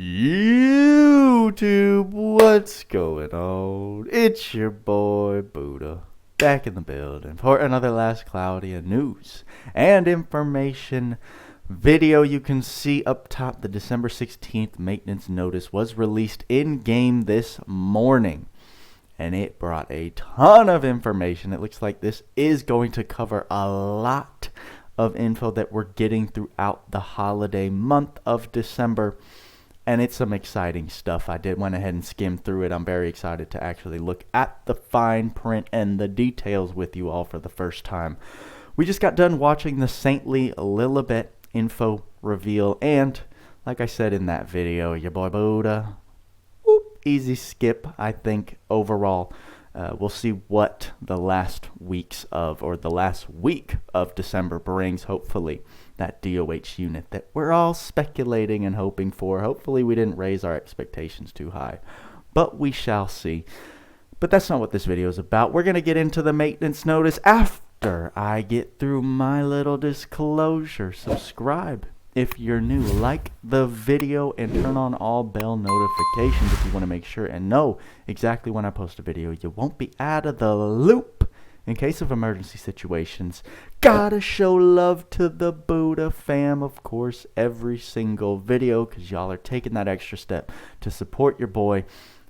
YouTube, what's going on? It's your boy Buddha, back in the building for another Last Cloudia news and information video. You can see up top the December 16th maintenance notice was released in-game this morning, and it brought a ton of information. It looks like this is going to cover a lot of info that we're getting throughout the holiday month of December. And it's some exciting stuff. I went ahead and skimmed through it. I'm very excited to actually look at the fine print and the details with you all for the first time. We just got done watching the Saintly Lilebette info reveal. And like I said in that video, your boy Buddha, easy skip, I think, overall. We'll see what the last week of December brings, hopefully. That DOH unit that we're all speculating and hoping for. Hopefully we didn't raise our expectations too high, but we shall see. But that's not what this video is about. We're going to get into the maintenance notice after I get through my little disclosure. Subscribe if you're new, like the video, and turn on all bell notifications if you want to make sure and know exactly when I post a video. You won't be out of the loop in case of emergency situations. Gotta show love to the Buddha fam, of course, every single video, because y'all are taking that extra step to support your boy,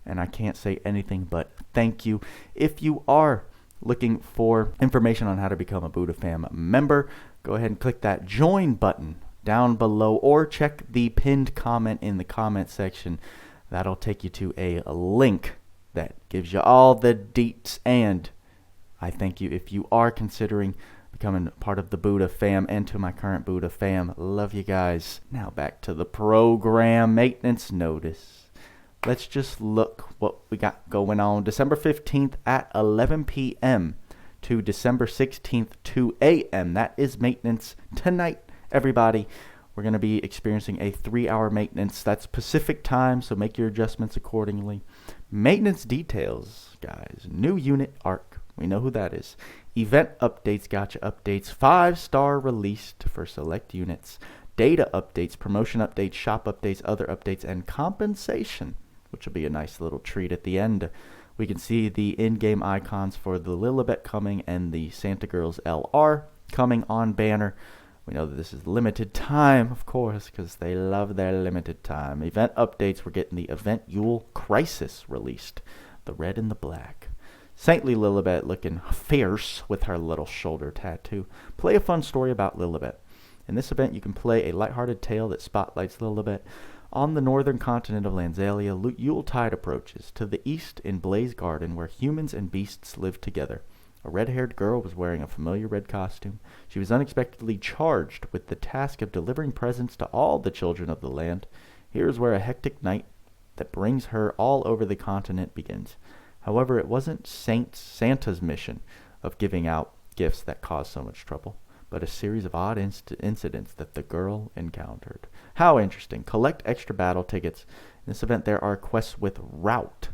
and I can't say anything but thank you. If you are looking for information on how to become a Buddha fam member, go ahead and click that join button down below, or check the pinned comment in the comment section. That'll take you to a link that gives you all the deets, and I thank you if you are considering becoming part of the Buddha fam, and to my current Buddha fam. Love you guys. Now back to the program maintenance notice. Let's just look what we got going on. December 15th at 11 p.m. to December 16th 2 a.m. That is maintenance tonight, everybody. We're going to be experiencing a 3-hour maintenance. That's Pacific time, so make your adjustments accordingly. Maintenance details, guys. New unit arc. We know who that is. Event updates, Gacha Updates, 5-star released for select units. Data updates, promotion updates, shop updates, other updates, and compensation, which will be a nice little treat at the end. We can see the in-game icons for the Lilebette coming and the Santa Girls LR coming on banner. We know that this is limited time, of course, because they love their limited time. Event updates, we're getting the Event Yule Crisis released. The red and the black. Saintly Lilebette looking fierce with her little shoulder tattoo. Play a fun story about Lilebette. In this event, you can play a lighthearted tale that spotlights Lilebette. On the northern continent of Granzelia, Yuletide approaches. To the east in Blaze Garden, where humans and beasts live together. A red-haired girl was wearing a familiar red costume. She was unexpectedly charged with the task of delivering presents to all the children of the land. Here is where a hectic night that brings her all over the continent begins. However, it wasn't Santa's mission of giving out gifts that caused so much trouble, but a series of odd incidents that the girl encountered. How interesting. Collect extra battle tickets. In this event, there are quests with route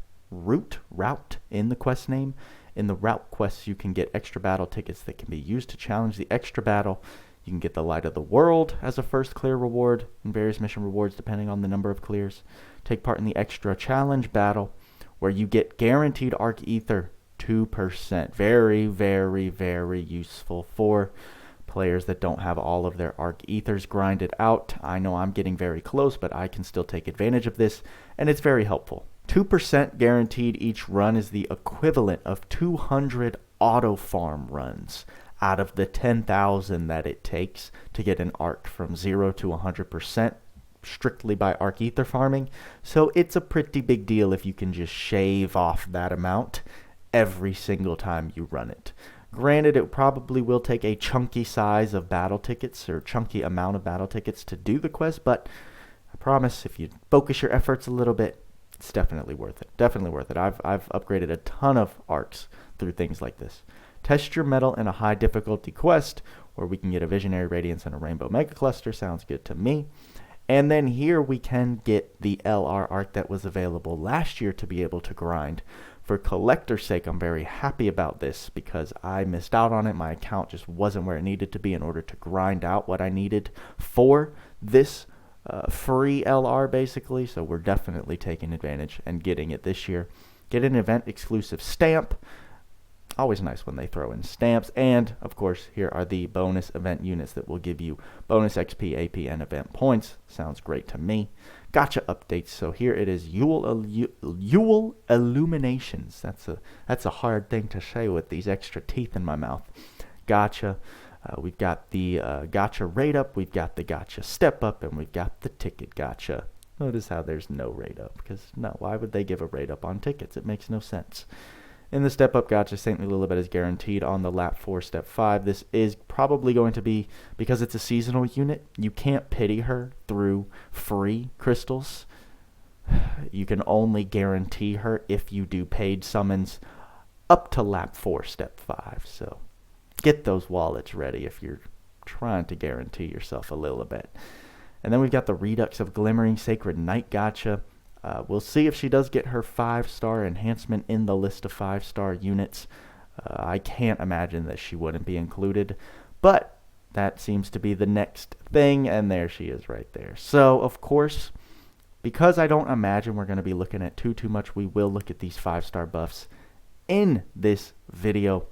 in the quest name. In the route quests, you can get extra battle tickets that can be used to challenge the extra battle. You can get the Light of the World as a first clear reward, and various mission rewards depending on the number of clears. Take part in the extra challenge battle, where you get guaranteed Arc Ether 2%. Very, very, very useful for players that don't have all of their Arc Ethers grinded out. I know I'm getting very close, but I can still take advantage of this, and it's very helpful. 2% guaranteed each run is the equivalent of 200 auto farm runs out of the 10,000 that it takes to get an Arc from 0 to 100%. Strictly by Arc Ether farming, so it's a pretty big deal if you can just shave off that amount every single time you run it. Granted, it probably will take a chunky size of battle tickets, or chunky amount of battle tickets to do the quest, but I promise if you focus your efforts a little bit, it's definitely worth it. Definitely worth it. I've upgraded a ton of arcs through things like this. Test your metal in a high difficulty quest, where we can get a Visionary Radiance and a Rainbow Mega Cluster. Sounds good to me. And then here we can get the LR arc that was available last year to be able to grind. For collector's sake, I'm very happy about this because I missed out on it. My account just wasn't where it needed to be in order to grind out what I needed for this free LR basically, so we're definitely taking advantage and getting it this year. Get an event exclusive stamp. Always nice when they throw in stamps. And, of course, here are the bonus event units that will give you bonus XP, AP, and event points. Sounds great to me. Gacha updates. So here it is, Yule Illuminations. That's a hard thing to say with these extra teeth in my mouth. Gacha. We've got the Gacha rate up, we've got the Gacha step up, and we've got the ticket Gacha. Notice how there's no rate up, because no, why would they give a rate up on tickets? It makes no sense. In the step up Gacha, Saintly Lilebette is guaranteed on the lap 4, step 5. This is probably going to be, because it's a seasonal unit, you can't pity her through free crystals. You can only guarantee her if you do paid summons up to lap 4, step 5. So get those wallets ready if you're trying to guarantee yourself a Lilebette. And then we've got the Redux of Glimmering Sacred Knight Gacha. We'll see if she does get her 5-star enhancement in the list of 5-star units. I can't imagine that she wouldn't be included, but that seems to be the next thing, and there she is right there. So, of course, because I don't imagine we're going to be looking at too much, we will look at these 5-star buffs in this video.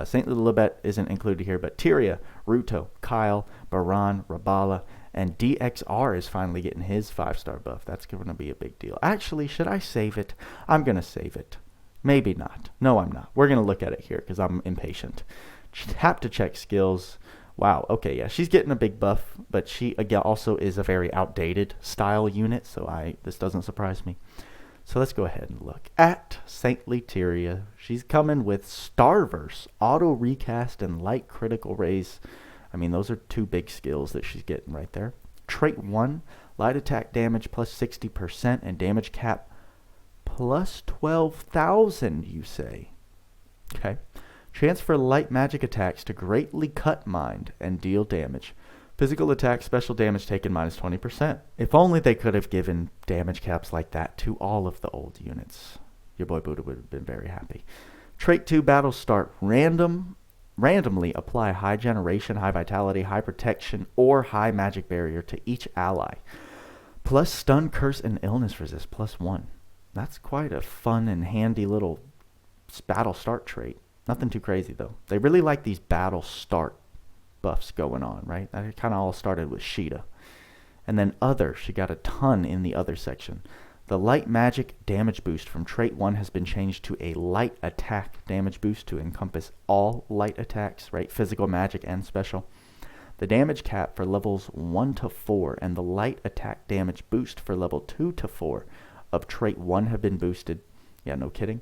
Saintly Lilebette isn't included here, but Theria, Ruuto, Kyle, Baran, Rabbala, and DXR is finally getting his 5-star buff. That's going to be a big deal. Actually, should I save it? I'm going to save it. Maybe not. No, I'm not. We're going to look at it here because I'm impatient. Tap to check skills. Wow, okay, yeah, she's getting a big buff, but she, again, also is a very outdated style unit, so this doesn't surprise me. So let's go ahead and look at Saintly Theria. She's coming with Starverse, Auto Recast, and Light Critical Raise. I mean, those are 2 big skills that she's getting right there. Trait 1, Light Attack Damage plus 60% and Damage Cap plus 12,000, you say. Okay. Chance for light magic attacks to greatly cut mind and deal damage. Physical attack, special damage taken minus 20%. If only they could have given damage caps like that to all of the old units. Your boy Buddha would have been very happy. Trait 2, Battle Start. Randomly apply high generation, high vitality, high protection, or high magic barrier to each ally. Plus stun, curse, and illness resist plus 1. That's quite a fun and handy little battle start trait. Nothing too crazy though. They really like these battle start buffs going on, right? That kind of all started with Sheeta. And then other, she got a ton in the other section. The light magic damage boost from trait 1 has been changed to a light attack damage boost to encompass all light attacks, right? Physical, magic, and special. The damage cap for levels 1 to 4 and the light attack damage boost for level 2 to 4 of trait 1 have been boosted. Yeah, no kidding.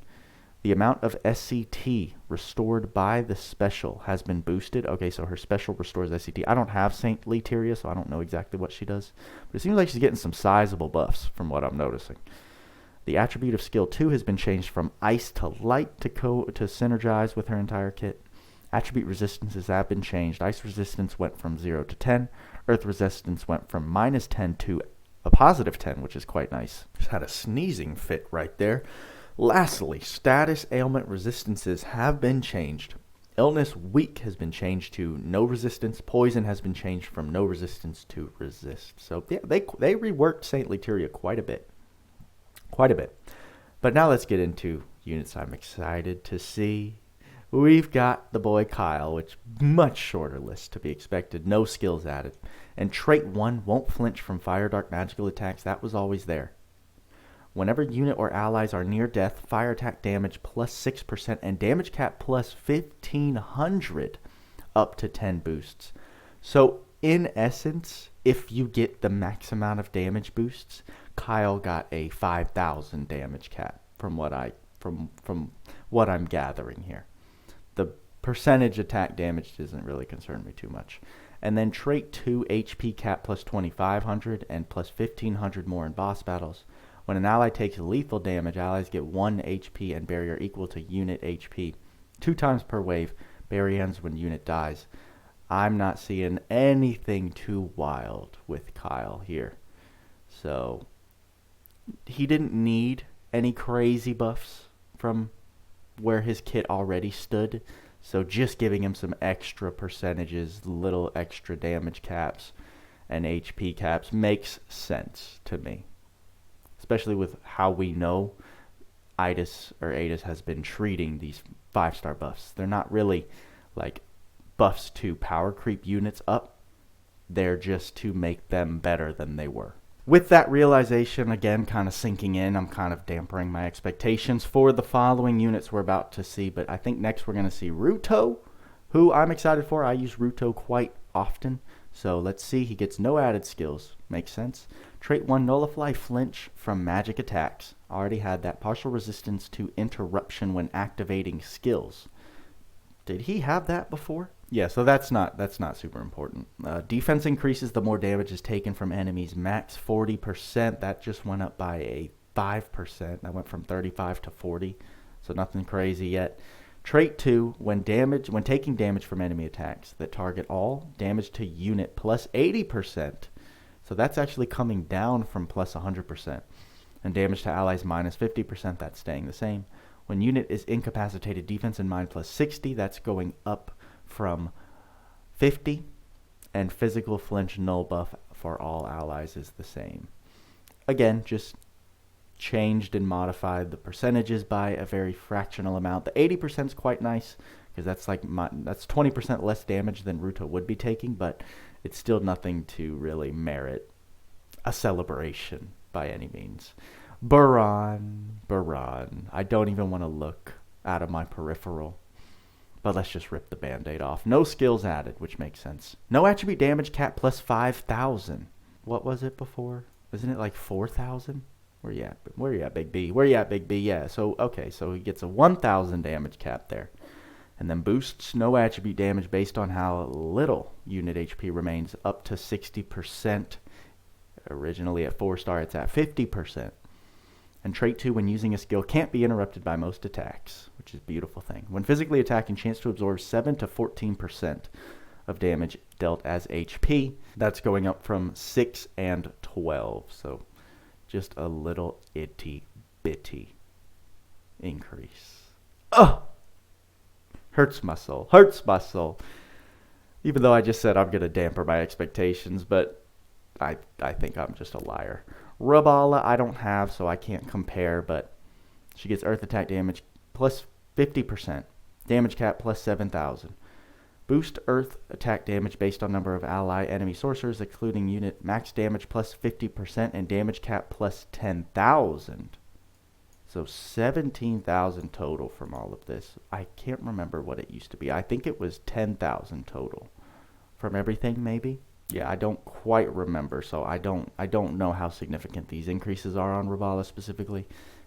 The amount of SCT restored by the special has been boosted. Okay, so her special restores SCT. I don't have Saintly Theria, so I don't know exactly what she does. But it seems like she's getting some sizable buffs from what I'm noticing. The attribute of skill 2 has been changed from ice to light to synergize with her entire kit. Attribute resistances have been changed. Ice resistance went from 0 to 10. Earth resistance went from minus 10 to a positive 10, which is quite nice. Just had a sneezing fit right there. Lastly, status ailment resistances have been changed. Illness weak has been changed to no resistance. Poison has been changed from no resistance to resist. So yeah, they reworked Saintly Theria quite a bit. Quite a bit. But now let's get into units I'm excited to see. We've got the boy Kyle, which much shorter list to be expected. No skills added. And trait 1 won't flinch from fire dark magical attacks. That was always there. Whenever unit or allies are near death, fire attack damage plus 6% and damage cap plus 1,500 up to 10 boosts. So in essence, if you get the max amount of damage boosts, Kyle got a 5,000 damage cap from what I'm gathering here. The percentage attack damage doesn't really concern me too much. And then trait 2 HP cap plus 2,500 and plus 1,500 more in boss battles. When an ally takes lethal damage, allies get 1 HP and barrier equal to unit HP. 2 times per wave. Barrier ends when unit dies. I'm not seeing anything too wild with Kyle here. So, he didn't need any crazy buffs from where his kit already stood. So just giving him some extra percentages, little extra damage caps, and HP caps makes sense to me. Especially with how we know Adel has been treating these 5-star buffs. They're not really like buffs to power creep units up. They're just to make them better than they were. With that realization, again, kind of sinking in, I'm kind of dampering my expectations for the following units we're about to see. But I think next we're going to see Ruuto, who I'm excited for. I use Ruuto quite often. So let's see. He gets no added skills. Makes sense. Trait 1, Nullify Flinch from magic attacks. Already had that. Partial resistance to interruption when activating skills. Did he have that before? Yeah, so that's not super important. Defense increases the more damage is taken from enemies. Max 40%. That just went up by a 5%. That went from 35 to 40. So nothing crazy yet. Trait 2, when taking damage from enemy attacks that target all, damage to unit plus 80%. So that's actually coming down from plus 100%. And damage to allies minus 50%, that's staying the same. When unit is incapacitated, defense in mind plus 60, that's going up from 50. And physical flinch null buff for all allies is the same. Again, just changed and modified the percentages by a very fractional amount. The 80% is quite nice because that's 20% less damage than Ruuto would be taking, but it's still nothing to really merit a celebration by any means. Baran. I don't even want to look out of my peripheral, but let's just rip the band-aid off. No skills added, which makes sense. No attribute damage cap plus 5,000. What was it before? Isn't it like 4,000? Where you at, Big B? Yeah, so, okay, so he gets a 1,000 damage cap there. And then boosts no attribute damage based on how little unit HP remains up to 60%. Originally at 4-star, it's at 50%. And trait 2, when using a skill, can't be interrupted by most attacks, which is a beautiful thing. When physically attacking, chance to absorb 7 to 14% of damage dealt as HP. That's going up from 6 and 12, so just a little itty bitty increase. Oh! Hurts my soul. Even though I just said I'm going to damper my expectations, but I think I'm just a liar. Rabbala I don't have, so I can't compare, but she gets earth attack damage plus 50%. Damage cap plus 7,000. Boost earth attack damage based on number of ally enemy sorcerers, excluding unit. Max damage plus 50% and damage cap plus 10,000. So 17,000 total from all of this. I can't remember what it used to be. I think it was 10,000 total from everything, maybe. Yeah, I don't quite remember, so I don't know how significant these increases are on Rabbala specifically.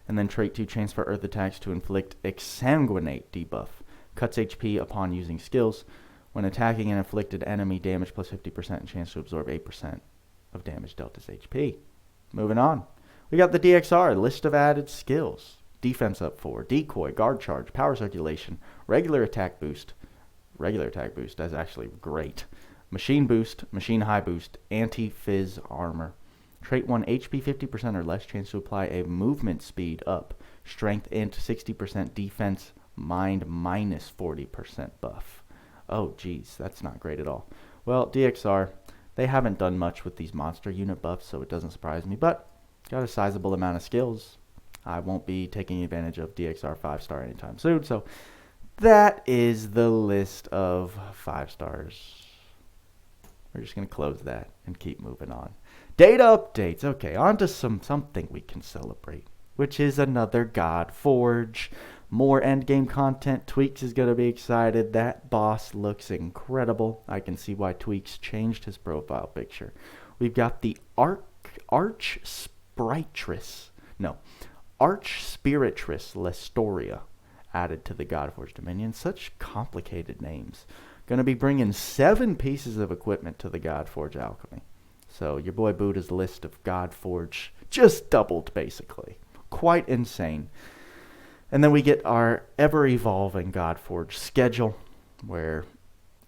And then trait 2, transfer earth attacks to inflict exsanguinate debuff. Cuts HP upon using skills. When attacking an inflicted enemy, damage plus 50% and chance to absorb 8% of damage dealt as HP. Moving on. We got the DXR, list of added skills. Defense up 4, decoy, guard charge, power circulation, regular attack boost. Regular attack boost, that's actually great. Machine boost, machine high boost, anti-fizz armor. Trait 1, HP 50% or less, chance to apply a movement speed up. Strength int 60%, defense mind minus 40% buff. Oh, geez, that's not great at all. Well, DXR, they haven't done much with these monster unit buffs, so it doesn't surprise me, but got a sizable amount of skills. I won't be taking advantage of DXR 5-star anytime soon, so that is the list of 5 stars. We're just going to close that and keep moving on. Data updates. Okay, on to something we can celebrate, which is another GodForge. More endgame content. Tweaks is going to be excited. That boss looks incredible. I can see why Tweaks changed his profile picture. We've got the Archspiritess Lastoria added to the GodForge Dominion. Such complicated names. Going to be bringing 7 pieces of equipment to the GodForge Alchemy. So your boy Buddha's list of GodForge just doubled, basically. Quite insane. And then we get our ever-evolving GodForge schedule, where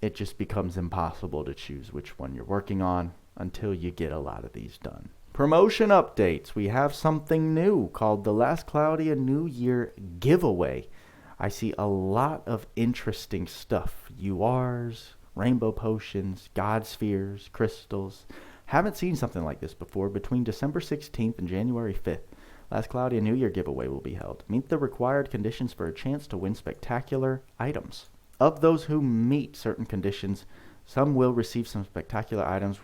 it just becomes impossible to choose which one you're working on until you get a lot of these done. Promotion updates. We have something new called the Last Cloudia New Year Giveaway. I see a lot of interesting stuff. URs, rainbow potions, god spheres, crystals. Haven't seen something like this before. Between December 16th and January 5th, Last Cloudia New Year giveaway will be held. Meet the required conditions for a chance to win spectacular items. Of those who meet certain conditions, some will receive some spectacular items.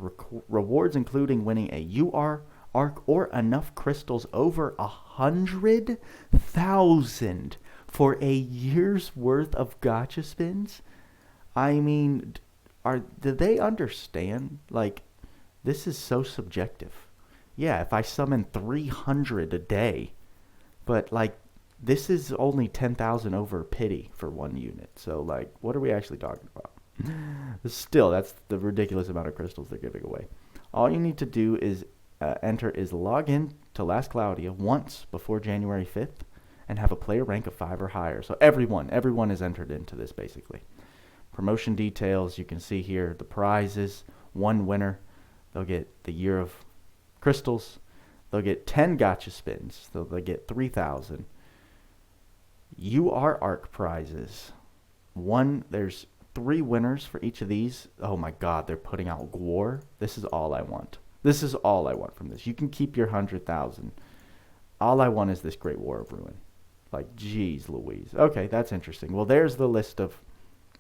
Rewards including winning a UR, Arc, or enough crystals over 100,000 for a year's worth of gacha spins. I mean, do they understand? Like, this is so subjective. Yeah, if I summon 300 a day, but like, this is only 10,000 over pity for one unit. So like, what are we actually talking about? Still, that's the ridiculous amount of crystals they're giving away. All you need to do is log in to Last Cloudia once before January 5th and have a player rank of 5 or higher. So everyone is entered into this basically. Promotion details, you can see here the prizes. One winner, they'll get the Year of Crystals. They'll get 10 gacha spins. So they'll get 3,000. UR Arc prizes. There's 3 winners for each of these. Oh my god, they're putting out Gwar. This is all I want. This is all I want from this. You can keep your 100,000. All I want is this Great War of Ruin. Like, geez Louise. Okay, that's interesting. Well, there's the list of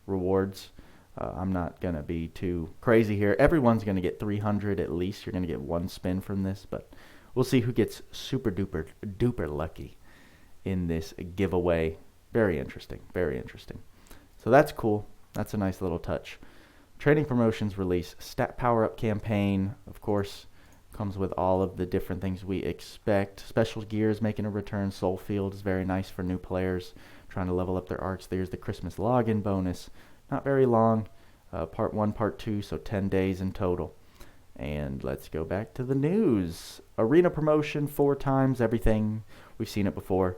rewards. I'm not going to be too crazy here. Everyone's going to get 300 at least. You're going to get 1 spin from this, but we'll see who gets super duper lucky in this giveaway. Very interesting. Very interesting. So that's cool. That's a nice little touch. Trading promotions release. Stat power up campaign, of course, comes with all of the different things we expect. Special gears making a return. Soul Field is very nice for new players trying to level up their arcs. There's the Christmas login bonus. Not very long. Part 1, Part 2, so 10 days in total. And let's go back to the news. Arena promotion, 4 times everything. We've seen it before.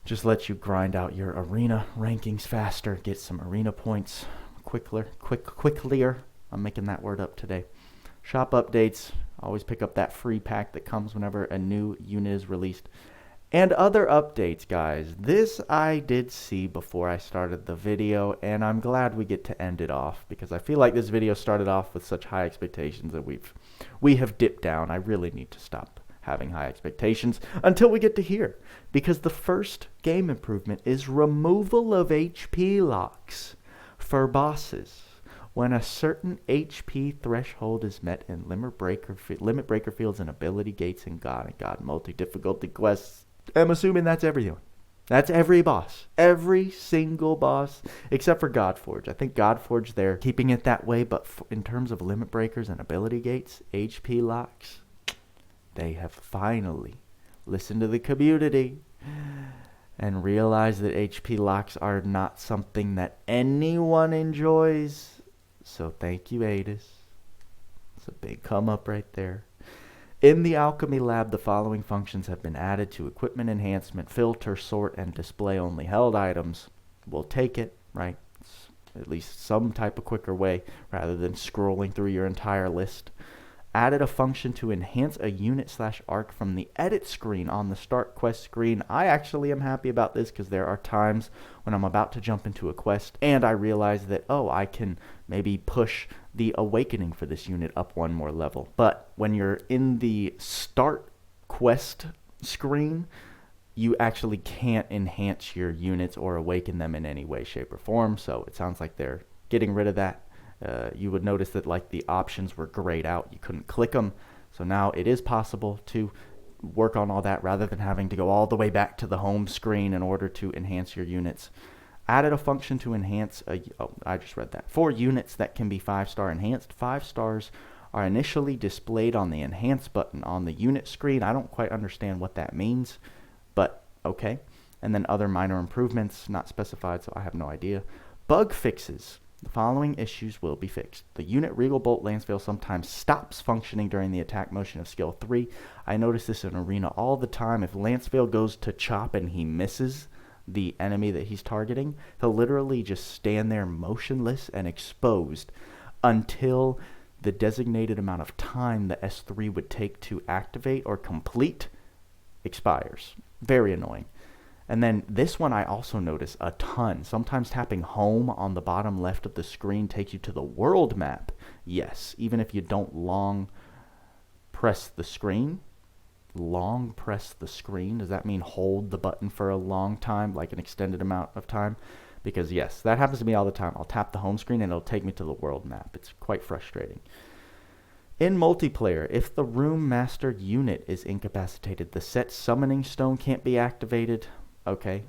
Just lets you grind out your arena rankings faster, get some arena points quicklier. I'm making that word up today. Shop updates. Always pick up that free pack that comes whenever a new unit is released. And other updates, guys. This I did see before I started the video, and I'm glad we get to end it off because I feel like this video started off with such high expectations that we have dipped down. I really need to stop having high expectations until we get to here, because the first game improvement is removal of HP locks for bosses when a certain HP threshold is met in limit breaker fields and ability gates in God and God multi-difficulty quests. I'm assuming that's everyone. That's every boss. Every single boss except for GodForge. I think GodForge, they're keeping it that way, but in terms of limit breakers and ability gates, HP locks, they have finally listened to the community and realized that HP locks are not something that anyone enjoys. So thank you, Adel. It's a big come up right there. In the Alchemy Lab, the following functions have been added to equipment enhancement: filter, sort, and display only held items. We'll take it, right? It's at least some type of quicker way rather than scrolling through your entire list. Added a function to enhance a unit/arc from the edit screen on the start quest screen. I actually am happy about this because there are times when I'm about to jump into a quest and I realize that, oh, I can maybe push the awakening for this unit up 1 more level. But when you're in the start quest screen, you actually can't enhance your units or awaken them in any way, shape, or form. So it sounds like they're getting rid of that. You would notice that like the options were grayed out. You couldn't click them. So now it is possible to work on all that rather than having to go all the way back to the home screen in order to enhance your units. Added a function to enhance I just read that. For units that can be 5-star enhanced, 5 stars are initially displayed on the enhance button on the unit screen. I don't quite understand what that means, but okay. And then other minor improvements not specified, so I have no idea. Bug fixes. The following issues will be fixed. The unit Regal Bolt Lanceveil sometimes stops functioning during the attack motion of skill 3. I notice this in Arena all the time. If Lanceveil goes to chop and he misses the enemy that he's targeting, he'll literally just stand there motionless and exposed until the designated amount of time the S3 would take to activate or complete expires. Very annoying. And then this one I also notice a ton. Sometimes tapping home on the bottom left of the screen takes you to the world map. Yes, even if you don't long press the screen. Long press the screen. Does that mean hold the button for a long time, like an extended amount of time? Because yes, that happens to me all the time. I'll tap the home screen and it'll take me to the world map. It's quite frustrating. In multiplayer, if the room master unit is incapacitated, the set summoning stone can't be activated. Okay.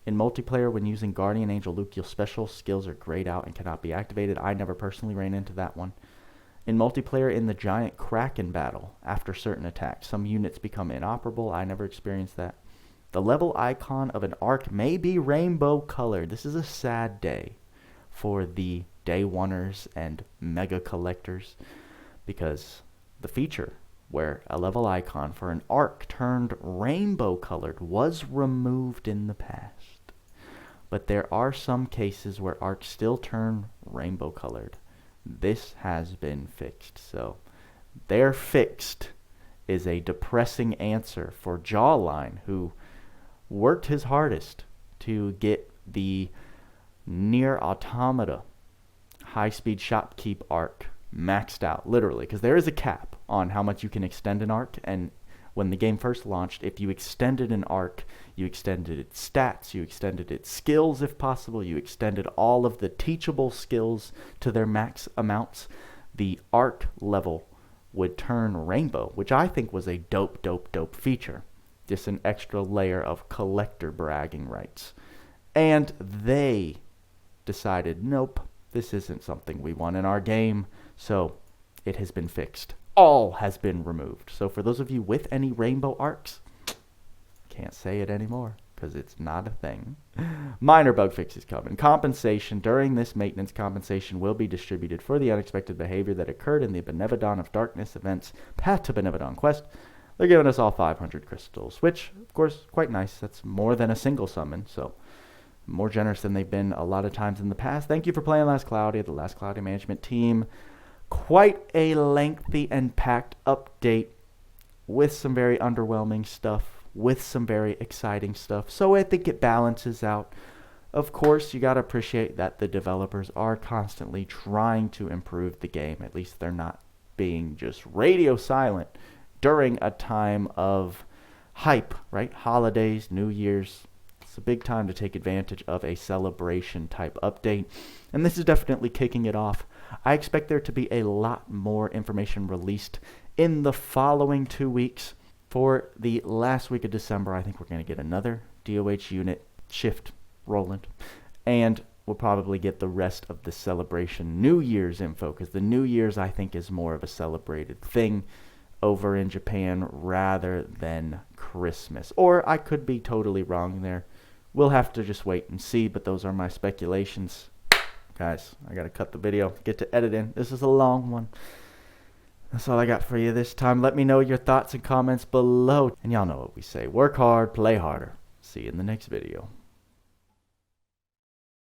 In multiplayer, when using Guardian Angel Luke, your special skills are grayed out and cannot be activated. I never personally ran into that one. In multiplayer, in the giant Kraken battle, after certain attacks, some units become inoperable. I never experienced that. The level icon of an arc may be rainbow colored. This is a sad day for the day oneers and mega collectors, because the feature where a level icon for an arc turned rainbow colored was removed in the past. But there are some cases where arcs still turn rainbow colored. This has been fixed. So their fixed is a depressing answer for Jawline, who worked his hardest to get the Near Automata high-speed shopkeep arc maxed out, literally, because there is a cap on how much you can extend an arc. And when the game first launched, if you extended an arc, you extended its stats, you extended its skills if possible, you extended all of the teachable skills to their max amounts, the arc level would turn rainbow, which I think was a dope feature. Just an extra layer of collector bragging rights. And they decided, nope, this isn't something we want in our game, so it has been fixed. All has been removed. So for those of you with any rainbow arcs, can't say it anymore because it's not a thing. Minor bug fixes coming. Compensation. During this maintenance, compensation will be distributed for the unexpected behavior that occurred in the Benevodon of Darkness events Path to Benevodon quest. They're giving us all 500 crystals, which, of course, quite nice. That's more than a single summon, so more generous than they've been a lot of times in the past. Thank you for playing Last Cloudia, the Last Cloudia management team. Quite a lengthy and packed update with some very underwhelming stuff, with some very exciting stuff. So I think it balances out. Of course, you got to appreciate that the developers are constantly trying to improve the game. At least they're not being just radio silent during a time of hype, right? Holidays, New Year's. It's a big time to take advantage of a celebration type update. And this is definitely kicking it off. I expect there to be a lot more information released in the following 2 weeks. For the last week of December, I think we're going to get another DOH unit shift rolling. And we'll probably get the rest of the celebration New Year's info, because the New Year's, I think, is more of a celebrated thing over in Japan rather than Christmas. Or I could be totally wrong there. We'll have to just wait and see, but those are my speculations. Guys, I gotta cut the video, get to editing. This is a long one. That's all I got for you this time. Let me know your thoughts and comments below. And y'all know what we say. Work hard, play harder. See you in the next video.